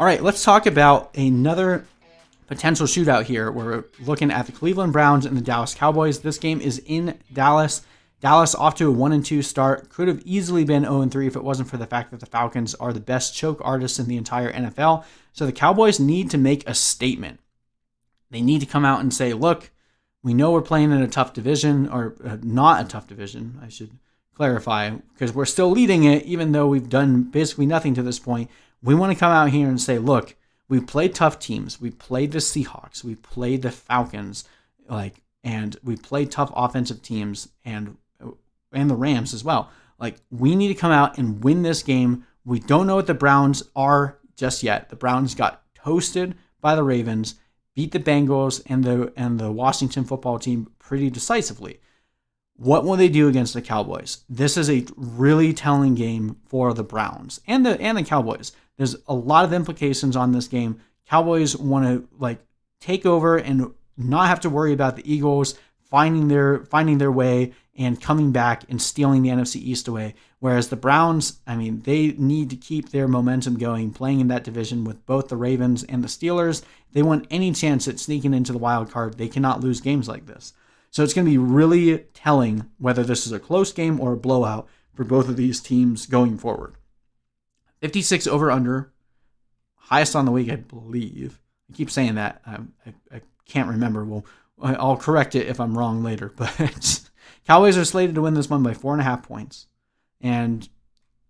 All right, let's talk about another potential shootout here. We're looking at the Cleveland Browns and the Dallas Cowboys. This game is in Dallas. Dallas off to a 1-2 start. Could have easily been 0-3 if it wasn't for the fact that the Falcons are the best choke artists in the entire NFL. So the Cowboys need to make a statement. They need to come out and say, look, we know we're playing in a tough division, or not a tough division, I should clarify, because we're still leading it, even though we've done basically nothing to this point. We want to come out here and say, look, we played tough teams. We played the Seahawks. We played the Falcons, and we played tough offensive teams and the Rams as well. We need to come out and win this game. We don't know what the Browns are just yet. The Browns got toasted by the Ravens, beat the Bengals and the Washington football team pretty decisively. What will they do against the Cowboys? This is a really telling game for the Browns and the Cowboys. There's a lot of implications on this game. Cowboys want to take over and not have to worry about the Eagles finding their way and coming back and stealing the NFC East away. Whereas the Browns, they need to keep their momentum going, playing in that division with both the Ravens and the Steelers. They want any chance at sneaking into the wild card. They cannot lose games like this. So it's going to be really telling whether this is a close game or a blowout for both of these teams going forward. 56 over-under, highest on the week, I believe. I keep saying that. I can't remember. Well, I'll correct it if I'm wrong later. But Cowboys are slated to win this one by 4.5 points. And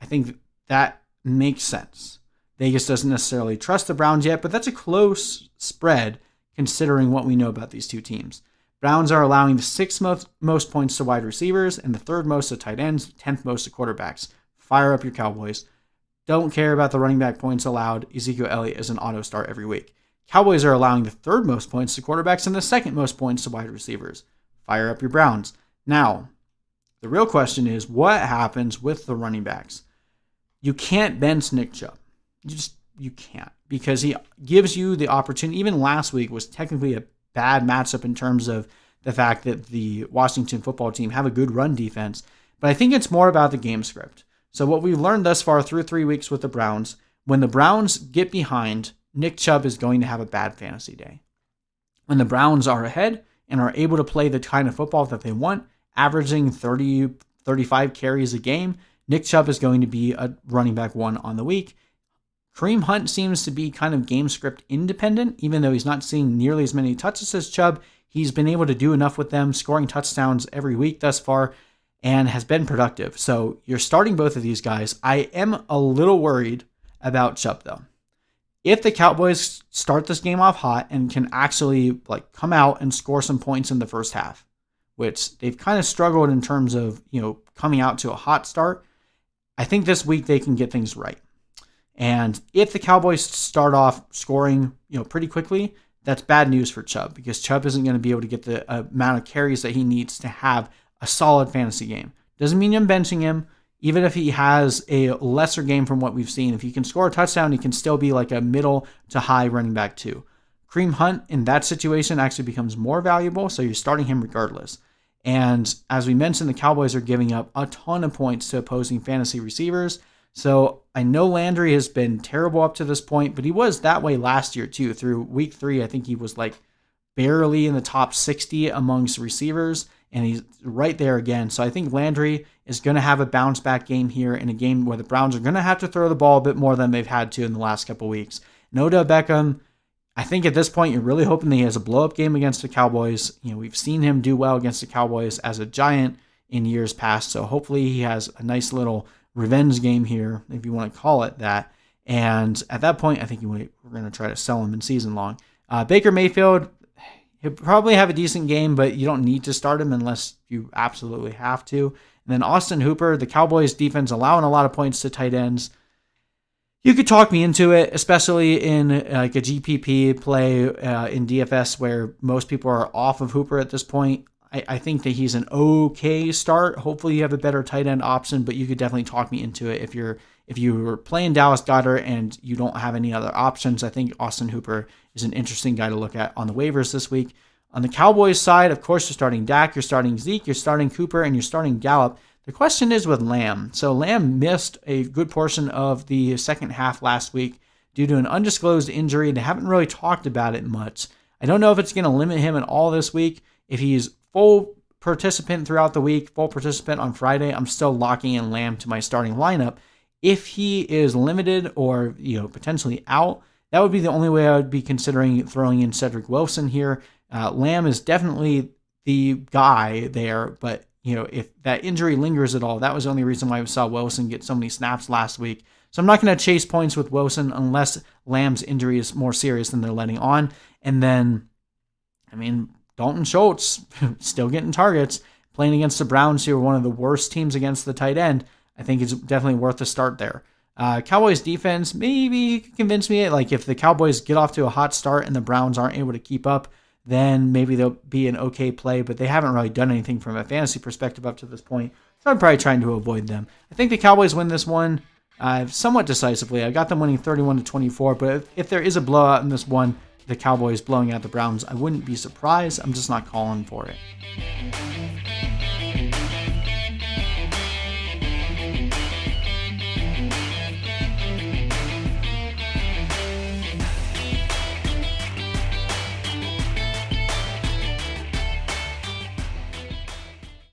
I think that makes sense. Vegas doesn't necessarily trust the Browns yet, but that's a close spread considering what we know about these two teams. Browns are allowing the 6th most points to wide receivers and the 3rd most to tight ends, 10th most to quarterbacks. Fire up your Cowboys. Don't care about the running back points allowed. Ezekiel Elliott is an auto start every week. Cowboys are allowing the 3rd most points to quarterbacks and the 2nd most points to wide receivers. Fire up your Browns. Now, the real question is, what happens with the running backs? You can't bench Nick Chubb. You can't, because he gives you the opportunity. Even last week was technically a bad matchup in terms of the fact that the Washington football team have a good run defense. But I think it's more about the game script. So what we've learned thus far through 3 weeks with the Browns, when the Browns get behind, Nick Chubb is going to have a bad fantasy day. When the Browns are ahead and are able to play the kind of football that they want, averaging 30, 35 carries a game, Nick Chubb is going to be a running back 1 on the week. Kareem Hunt seems to be kind of game script independent, even though he's not seeing nearly as many touches as Chubb. He's been able to do enough with them, scoring touchdowns every week thus far, and has been productive. So you're starting both of these guys. I am a little worried about Chubb, though. If the Cowboys start this game off hot and can actually come out and score some points in the first half, which they've kind of struggled in terms of, coming out to a hot start, I think this week they can get things right. And if the Cowboys start off scoring, pretty quickly, that's bad news for Chubb, because Chubb isn't going to be able to get the amount of carries that he needs to have a solid fantasy game. Doesn't mean I'm benching him. Even if he has a lesser game from what we've seen, if he can score a touchdown, he can still be a middle to high running back too. Kareem Hunt in that situation actually becomes more valuable, so you're starting him regardless. And as we mentioned, the Cowboys are giving up a ton of points to opposing fantasy receivers. So I know Landry has been terrible up to this point, but he was that way last year too. Through week 3, I think he was barely in the top 60 amongst receivers, and he's right there again. So I think Landry is going to have a bounce back game here in a game where the Browns are going to have to throw the ball a bit more than they've had to in the last couple weeks. And Odell Beckham, I think at this point you're really hoping that he has a blow-up game against the Cowboys. We've seen him do well against the Cowboys as a Giant in years past, so hopefully he has a nice little revenge game here, if you want to call it that. And at that point, I think we're going to try to sell him in season long. Baker Mayfield, he'll probably have a decent game, but you don't need to start him unless you absolutely have to. And then Austin Hooper, the Cowboys defense allowing a lot of points to tight ends. You could talk me into it, especially in a GPP play in DFS where most people are off of Hooper at this point. I think that he's an okay start. Hopefully you have a better tight end option, but you could definitely talk me into it. If you're playing Dallas Goedert and you don't have any other options, I think Austin Hooper is an interesting guy to look at on the waivers this week. On the Cowboys side, of course, you're starting Dak, you're starting Zeke, you're starting Cooper, and you're starting Gallup. The question is with Lamb. So Lamb missed a good portion of the second half last week due to an undisclosed injury. They haven't really talked about it much. I don't know if it's going to limit him at all this week. If he's full participant throughout the week, full participant on Friday, I'm still locking in Lamb to my starting lineup. If he is limited or potentially out, that would be the only way I would be considering throwing in Cedrick Wilson here. Lamb is definitely the guy there, but if that injury lingers at all, that was the only reason why we saw Wilson get so many snaps last week. So I'm not going to chase points with Wilson unless Lamb's injury is more serious than they're letting on. And then, Dalton Schultz still getting targets, playing against the Browns, who are one of the worst teams against the tight end. I think it's definitely worth a start there. Cowboys defense, maybe you can convince me. Like if the Cowboys get off to a hot start and the Browns aren't able to keep up, then maybe they'll be an okay play, but they haven't really done anything from a fantasy perspective up to this point. So I'm probably trying to avoid them. I think the Cowboys win this one somewhat decisively. I got them winning 31-24, but if there is a blowout in this one, the Cowboys blowing out the Browns, I wouldn't be surprised. I'm just not calling for it.